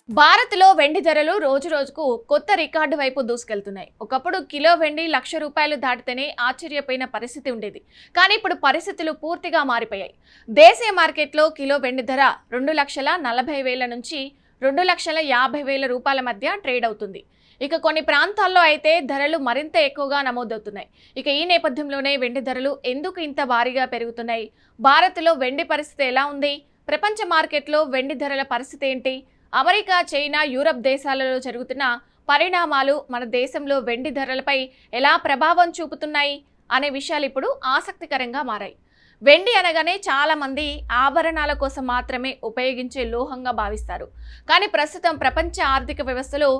భారత్లో వెండి ధరలు రోజురోజుకు కొత్త రికార్డు వైపు దూసుకెళ్తున్నాయి. ఒకప్పుడు కిలో వెండి ₹1,00,000 దాటితేనే ఆశ్చర్యపోయిన పరిస్థితి ఉండేది. కానీ ఇప్పుడు పరిస్థితులు పూర్తిగా మారిపోయాయి. దేశీయ మార్కెట్లో కిలో వెండి ధర ₹2,40,000 నుంచి ₹2,50,000 మధ్య ట్రేడ్ అవుతుంది. ఇక కొన్ని ప్రాంతాల్లో అయితే ధరలు మరింత ఎక్కువగా నమోదవుతున్నాయి. ఇక ఈ నేపథ్యంలోనే వెండి ధరలు ఎందుకు ఇంత భారీగా పెరుగుతున్నాయి? భారత్లో వెండి పరిస్థితి ఎలా ఉంది? ప్రపంచ మార్కెట్లో వెండి ధరల పరిస్థితి ఏంటి? అమెరికా, చైనా, యూరప్ దేశాలలో జరుగుతున్న పరిణామాలు మన దేశంలో వెండి ధరలపై ఎలా ప్రభావం చూపుతున్నాయి అనే విషయాలు ఇప్పుడు ఆసక్తికరంగా మారాయి. వెండి అనగానే చాలా మంది ఆభరణాల కోసం మాత్రమే ఉపయోగించే లోహంగా భావిస్తారు. కానీ ప్రస్తుతం ప్రపంచ ఆర్థిక వ్యవస్థలో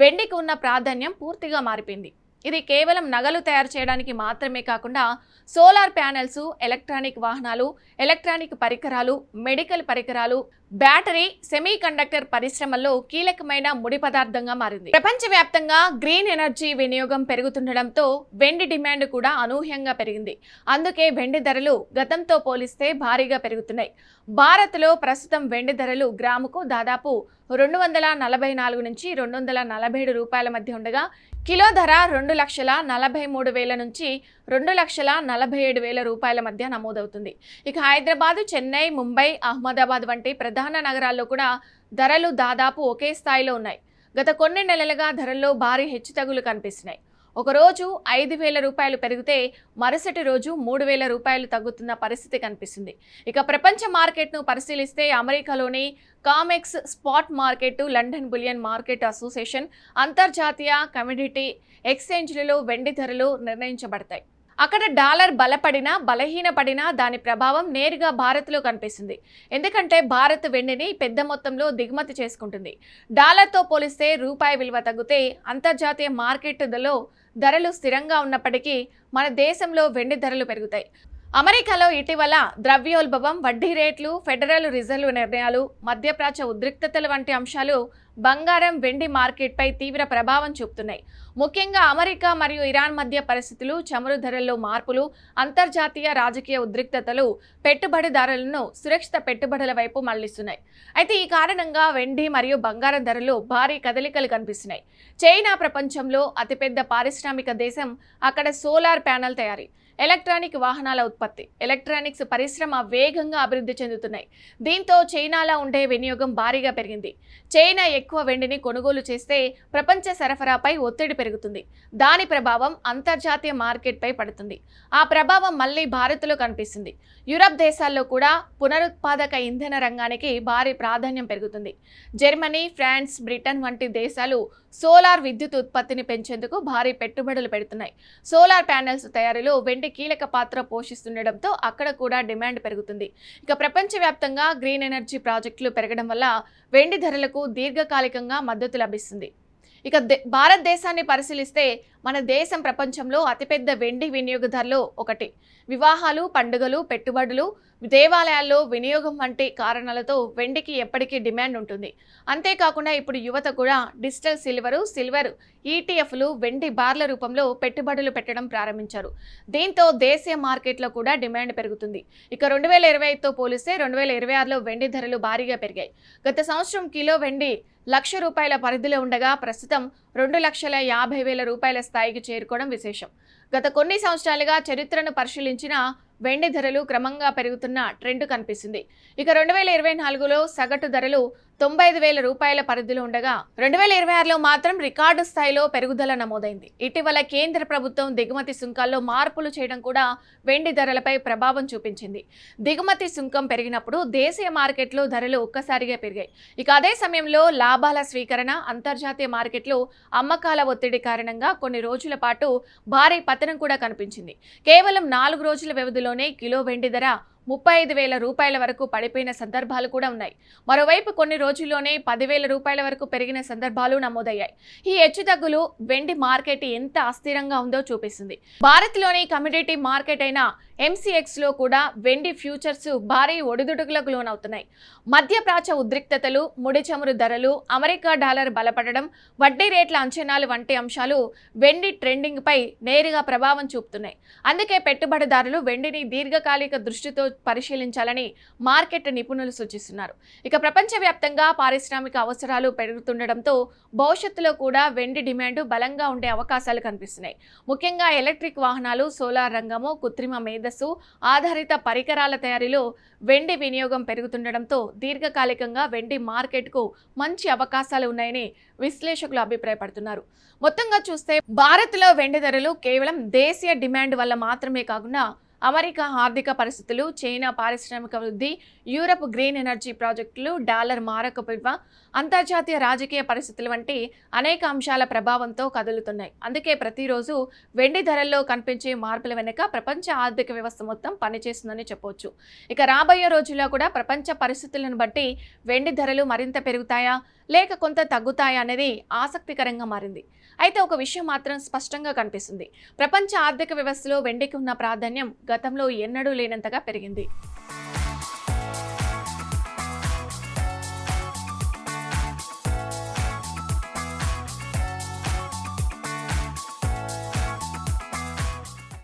వెండికి ఉన్న ప్రాధాన్యం పూర్తిగా మారిపోయింది. ఇది కేవలం నగలు తయారు చేయడానికి మాత్రమే కాకుండా సోలార్ ప్యానెల్స్, ఎలక్ట్రానిక్ వాహనాలు, ఎలక్ట్రానిక్ పరికరాలు, మెడికల్ పరికరాలు, బ్యాటరీ, సెమీ కండక్టర్ పరిశ్రమల్లో కీలకమైన ముడి పదార్థంగా మారింది. ప్రపంచవ్యాప్తంగా గ్రీన్ ఎనర్జీ వినియోగం పెరుగుతుండటంతో వెండి డిమాండ్ కూడా అనూహ్యంగా పెరిగింది. అందుకే వెండి ధరలు గతంతో పోలిస్తే భారీగా పెరుగుతున్నాయి. భారత్లో ప్రస్తుతం వెండి ధరలు గ్రాముకు దాదాపు $244 నుంచి $247 మధ్య ఉండగా కిలో ధర $2,43,000 నుంచి $2,47,000 మధ్య నమోదవుతుంది. ఇక హైదరాబాద్, చెన్నై, ముంబై, అహ్మదాబాద్ వంటి ప్రధాన నగరాల్లో కూడా ధరలు దాదాపు ఒకే స్థాయిలో ఉన్నాయి. గత కొన్ని నెలలుగా ధరల్లో భారీ హెచ్చుతగ్గులు కనిపిస్తున్నాయి. ఒకరోజు ₹5,000 పెరిగితే మరుసటి రోజు ₹3,000 తగ్గుతున్న పరిస్థితి కనిపిస్తుంది. ఇక ప్రపంచ మార్కెట్ను పరిశీలిస్తే అమెరికాలోని COMEX spot market, London bullion market association, అంతర్జాతీయ కమోడిటీ ఎక్స్చేంజ్లలో వెండి ధరలు నిర్ణయించబడతాయి. అక్కడ డాలర్ బలపడినా బలహీనపడినా దాని ప్రభావం నేరుగా భారత్లో కనిపిస్తుంది. ఎందుకంటే భారత్ వెండిని పెద్ద మొత్తంలో దిగుమతి చేసుకుంటుంది. డాలర్తో పోలిస్తే రూపాయి విలువ తగ్గితే అంతర్జాతీయ మార్కెట్లో ధరలు స్థిరంగా ఉన్నప్పటికీ మన దేశంలో వెండి ధరలు పెరుగుతాయి. అమెరికాలో ఇటీవల ద్రవ్యోల్బణం, వడ్డీ రేట్లు, ఫెడరల్ రిజర్వ్ నిర్ణయాలు, మధ్యప్రాచ్య ఉద్రిక్తతలు వంటి అంశాలు బంగారం, వెండి మార్కెట్పై తీవ్ర ప్రభావం చూపుతున్నాయి. ముఖ్యంగా అమెరికా మరియు ఇరాన్ మధ్య పరిస్థితులు, చమురు ధరల్లో మార్పులు, అంతర్జాతీయ రాజకీయ ఉద్రిక్తతలు పెట్టుబడిదారులను సురక్షిత పెట్టుబడుల వైపు మళ్లిస్తున్నాయి. అయితే ఈ కారణంగా వెండి మరియు బంగారం ధరలు భారీ కదలికలు కనిపిస్తున్నాయి. చైనా ప్రపంచంలో అతిపెద్ద పారిశ్రామిక దేశం. అక్కడ సోలార్ ప్యానెల్ తయారీ, ఎలక్ట్రానిక్ వాహనాల ఉత్పత్తి, ఎలక్ట్రానిక్స్ పరిశ్రమ వేగంగా అభివృద్ధి చెందుతున్నాయి. దీంతో చైనాలో ఉండే వినియోగం భారీగా పెరిగింది. చైనా ఎక్కువ వెండిని కొనుగోలు చేస్తే ప్రపంచ సరఫరాపై ఒత్తిడి పెరుగుతుంది. దాని ప్రభావం అంతర్జాతీయ మార్కెట్పై పడుతుంది. ఆ ప్రభావం మళ్లీ భారత్లో కనిపిస్తుంది. యూరప్ దేశాల్లో కూడా పునరుత్పాదక ఇంధన రంగానికి భారీ ప్రాధాన్యం పెరుగుతుంది. జర్మనీ, ఫ్రాన్స్, బ్రిటన్ వంటి దేశాలు సోలార్ విద్యుత్ ఉత్పత్తిని పెంచేందుకు భారీ పెట్టుబడులు పెడుతున్నాయి. సోలార్ ప్యానెల్స్ తయారీలో వెండి కీలక పాత్ర పోషిస్తుండటంతో అక్కడ కూడా డిమాండ్ పెరుగుతుంది. ఇక ప్రపంచవ్యాప్తంగా గ్రీన్ ఎనర్జీ ప్రాజెక్టులు పెరగడం వల్ల వెండి ధరలకు దీర్ఘకాలికంగా మద్దతు లభిస్తుంది. ఇక భారతదేశాన్ని పరిశీలిస్తే మన దేశం ప్రపంచంలో అతిపెద్ద వెండి వినియోగదారులో ఒకటి. వివాహాలు, పండుగలు, పెట్టుబడులు, దేవాలయాల్లో వినియోగం వంటి కారణాలతో వెండికి ఎప్పటికీ డిమాండ్ ఉంటుంది. అంతేకాకుండా ఇప్పుడు యువత కూడా డిజిటల్ సిల్వర్ ఈటీఎఫ్లు, వెండి బార్ల రూపంలో పెట్టుబడులు పెట్టడం ప్రారంభించారు. దీంతో దేశీయ మార్కెట్లో కూడా డిమాండ్ పెరుగుతుంది. ఇక 2025తో పోలిస్తే 2026లో వెండి ధరలు భారీగా పెరిగాయి. గత సంవత్సరం కిలో వెండి ₹1,00,000 పరిధిలో ఉండగా ప్రస్తుతం ₹2,50,000 స్థాయికి చేరుకోవడం విశేషం. గత కొన్ని సంవత్సరాలుగా చరిత్రను పరిశీలించిన వెండి ధరలు క్రమంగా పెరుగుతున్న ట్రెండ్ కనిపిస్తుంది. ఇక 2024లో సగటు ధరలు ₹95,000 పరిధిలో ఉండగా 2026లో మాత్రం రికార్డు స్థాయిలో పెరుగుదల నమోదైంది. ఇటీవల కేంద్ర ప్రభుత్వం దిగుమతి సుంకాల్లో మార్పులు చేయడం కూడా వెండి ధరలపై ప్రభావం చూపించింది. దిగుమతి సుంకం పెరిగినప్పుడు దేశీయ మార్కెట్లో ధరలు ఒక్కసారిగా పెరిగాయి. ఇక అదే సమయంలో లాభాల స్వీకరణ, అంతర్జాతీయ మార్కెట్లో అమ్మకాల ఒత్తిడి కారణంగా కొన్ని రోజుల పాటు భారీ పతనం కూడా కనిపించింది. కేవలం 4 రోజుల వ్యవధిలోనే కిలో వెండి ధర ₹35,000 వరకు పడిపోయిన సందర్భాలు కూడా ఉన్నాయి. మరోవైపు కొన్ని రోజుల్లోనే ₹10,000 వరకు పెరిగిన సందర్భాలు నమోదయ్యాయి. ఈ హెచ్చుతగ్గులు వెండి మార్కెట్ ఎంత అస్థిరంగా ఉందో చూపిస్తుంది. భారత్లోని కమోడిటీ మార్కెట్ అయిన ఎంసీఎక్స్లో కూడా వెండి ఫ్యూచర్స్ భారీ ఒడిదుడుకులకు లోనవుతున్నాయి. మధ్యప్రాచ్య ఉద్రిక్తతలు, ముడి చమురు ధరలు, అమెరికా డాలర్ బలపడడం, వడ్డీ రేట్ల అంచనాలు వంటి అంశాలు వెండి ట్రెండింగ్పై నేరుగా ప్రభావం చూపుతున్నాయి. అందుకే పెట్టుబడిదారులు వెండిని దీర్ఘకాలిక దృష్టితో పరిశీలించాలని మార్కెట్ నిపుణులు సూచిస్తున్నారు. ఇక ప్రపంచవ్యాప్తంగా పారిశ్రామిక అవసరాలు పెరుగుతుండటంతో భవిష్యత్తులో కూడా వెండి డిమాండ్ బలంగా ఉండే అవకాశాలు కనిపిస్తున్నాయి. ముఖ్యంగా ఎలక్ట్రిక్ వాహనాలు, సోలార్ రంగము, కృత్రిమ మేధస్సు ఆధారిత పరికరాల తయారీలో వెండి వినియోగం పెరుగుతుండటంతో దీర్ఘకాలికంగా వెండి మార్కెట్కు మంచి అవకాశాలు ఉన్నాయని విశ్లేషకులు అభిప్రాయపడుతున్నారు. మొత్తంగా చూస్తే భారత్లో వెండి ధరలు కేవలం దేశీయ డిమాండ్ వల్ల మాత్రమే కాకుండా అమెరికా ఆర్థిక పరిస్థితులు, చైనా పారిశ్రామిక వృద్ధి, యూరప్ గ్రీన్ ఎనర్జీ ప్రాజెక్టులు, డాలర్ మారక విలువ, అంతర్జాతీయ రాజకీయ పరిస్థితులు వంటి అనేక అంశాల ప్రభావంతో కదులుతున్నాయి. అందుకే ప్రతిరోజు వెండి ధరల్లో కనిపించే మార్పుల వెనుక ప్రపంచ ఆర్థిక వ్యవస్థ మొత్తం పనిచేస్తుందని చెప్పవచ్చు. ఇక రాబోయే రోజుల్లో కూడా ప్రపంచ పరిస్థితులను బట్టి వెండి ధరలు మరింత పెరుగుతాయా లేక కొంత తగ్గుతాయా అనేది ఆసక్తికరంగా మారింది. అయితే ఒక విషయం మాత్రం స్పష్టంగా కనిపిస్తుంది. ప్రపంచ ఆర్థిక వ్యవస్థలో వెండికి ఉన్న ప్రాధాన్యం గతంలో ఎన్నడూ లేనంతగా పెరిగింది.